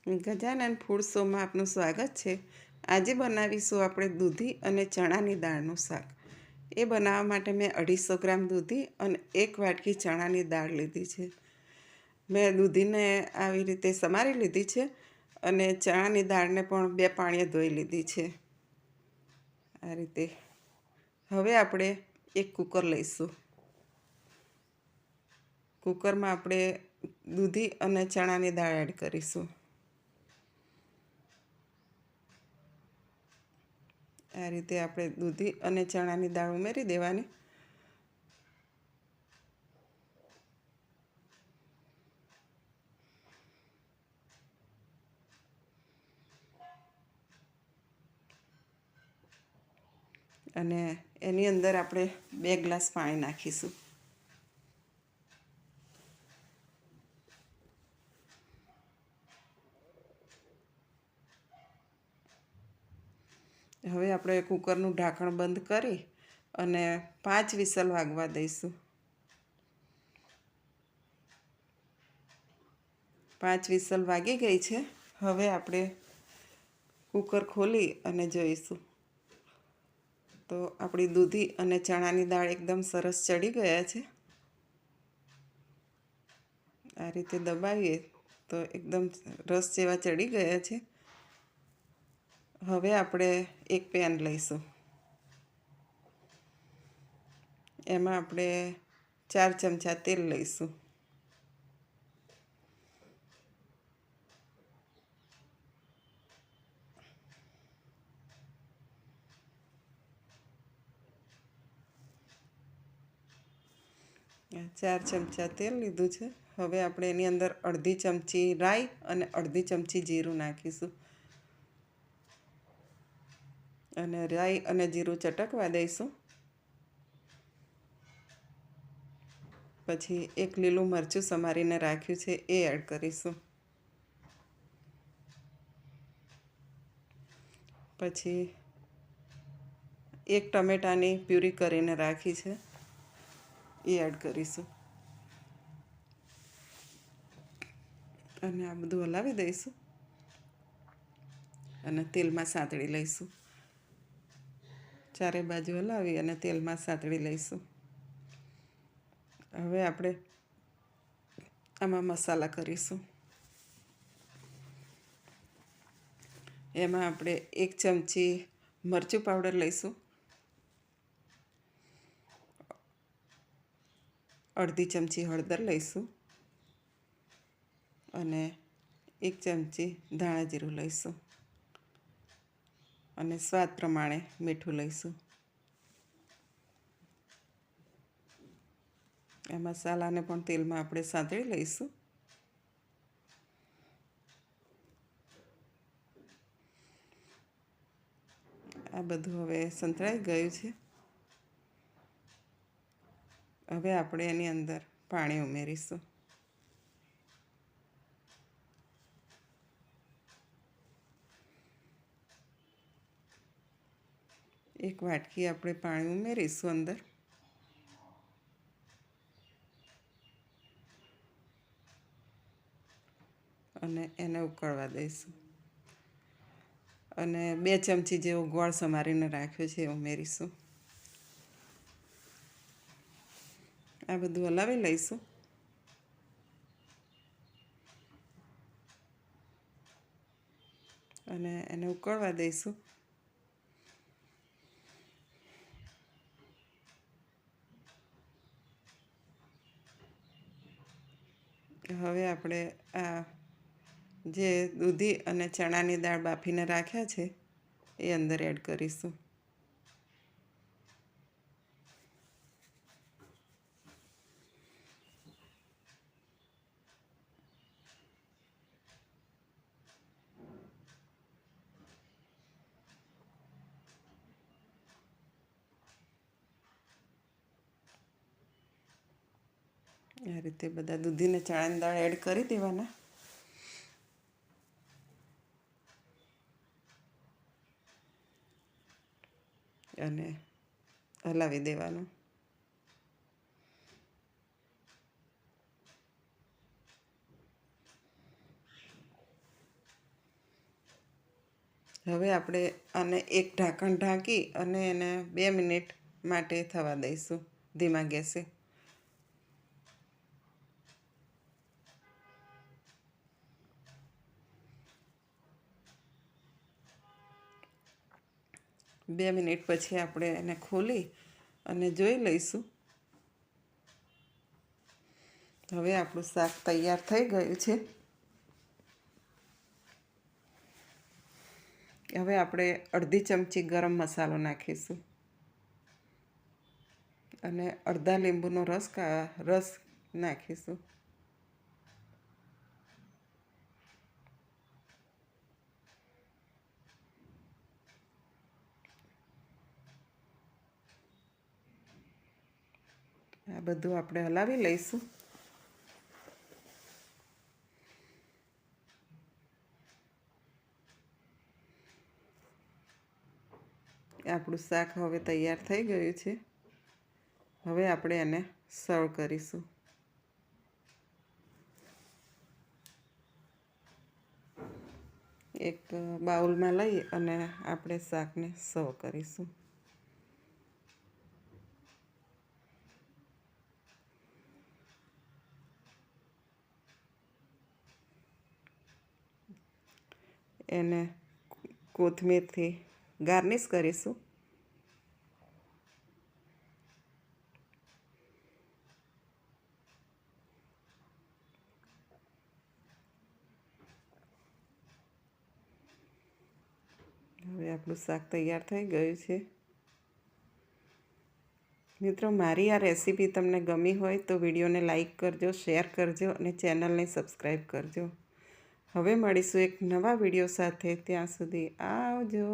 Gajanan food શોમાં આપનું સ્વાગત છે। આજે બનાવીશું આપણે દૂધી અને ચણાની દાળનું શાક। એ બનાવવા માટે મેં 250 ગ્રામ દૂધી અને 1 વાટકી ચણાની દાળ લીધી છે। મેં દૂધીને આવી રીતે સમારી લીધી છે અને ચણાની દાળને પણ 2 પાણીએ ધોઈ લીધી છે આ રીતે। હવે આપણે એક કુકર લઈશું। કુકરમાં આપણે દૂધી અને ચણાની દાળ એડ કરીશું। આ રીતે આપણે દૂધી અને ચણાની દાળ ઉમેરી દેવાની। અને એની અંદર આપણે 2 ગ્લાસ પાણી નાખીશું। હવે આપણે કુકરનું ઢાંકણ બંધ કરી અને 5 વિસલ વાગવા દઈશું। 5 વિસલ વાગી ગઈ છે। હવે આપણે કુકર ખોલી અને જોઈશું તો આપણી દૂધી અને ચણાની દાળ એકદમ સરસ ચડી ગયા છે। આ રીતે દબાવીએ તો એકદમ રસ જેવા ચડી ગયા છે। હવે આપણે એક પેન લઈશું। એમાં આપણે 4 ચમચા તેલ લઈશું। ચાર ચમચા તેલ લીધું છે। હવે આપણે એની અંદર અડધી ચમચી રાઈ અને અડધી ચમચી જીરું નાખીશું અને રાઈ અને જીરું ચટકવા દઈશું। પછી એક લીલું મરચું સમારીને રાખ્યું છે એ એડ કરીશું। પછી એક ટમેટાની પ્યુરી કરીને રાખી છે એ એડ કરીશું અને આ બધું હલાવી દઈશું અને તેલમાં સાંતળી લઈશું। ચારે બાજુ હલાવી અને તેલમાં સાંતળી લઈશું। હવે આપણે આમાં મસાલા કરીશું। એમાં આપણે 1 ચમચી મરચું પાવડર લઈશું, અડધી ચમચી હળદર લઈશું અને 1 ચમચી ધાણા જીરું લઈશું અને સ્વાદ પ્રમાણે મીઠું લઈશું। આ મસાલાને પણ તેલમાં આપણે સાંતળી લઈશું। આ બધું હવે સંતળાઈ ગયું છે। હવે આપણે એની અંદર પાણી ઉમેરીશું। એક વાટકી આપણે પાણી ઉમેરીશું અંદર અને એને ઉકળવા દઈશું અને 2 ચમચી જેવો ગોળ સમારીને રાખ્યો છે એ ઉમેરીશું। આ બધું હલાવી લઈશું અને એને ઉકળવા દઈશું। હવે આપણે આ જે દૂધી અને ચણાની દાળ બાફીને રાખ્યા છે એ અંદર એડ કરીશું। આ રીતે બધા દૂધીને ચણાની દાળ એડ કરી દેવાના અને હલાવી દેવાનું। હવે આપણે આને એક ઢાંકણ ઢાંકી અને એને 2 મિનિટ માટે થવા દઈશું ધીમા ગેસે. બે મિનિટ પછી આપણે એને ખોલી અને જોઈ લઈશું. હવે આપણું શાક તૈયાર થઈ ગયું છે. હવે આપણે અડધી ચમચી ગરમ મસાલો નાખીશું અને અડધા લીંબુનો રસ નાખીશું. આ બધું આપણે હલાવી લઈશું. આપણું શાક હવે તૈયાર થઈ ગયું છે. હવે આપણે એને સર્વ કરીશું. એક બાઉલમાં લઈ અને આપણે શાકને સર્વ કરીશું. એને કોથમીરથી ગાર્નિશ કરીશું. હવે આપણું શાક તૈયાર થઈ ગયું છે. મિત્રો, મારી આ રેસીપી તમને ગમી હોય તો વિડીયોને લાઈક કરજો, શેર કરજો અને ચેનલને સબસ્ક્રાઈબ કરજો. હવે મળીશું એક નવા વિડીયો સાથે. ત્યાં સુધી આવજો.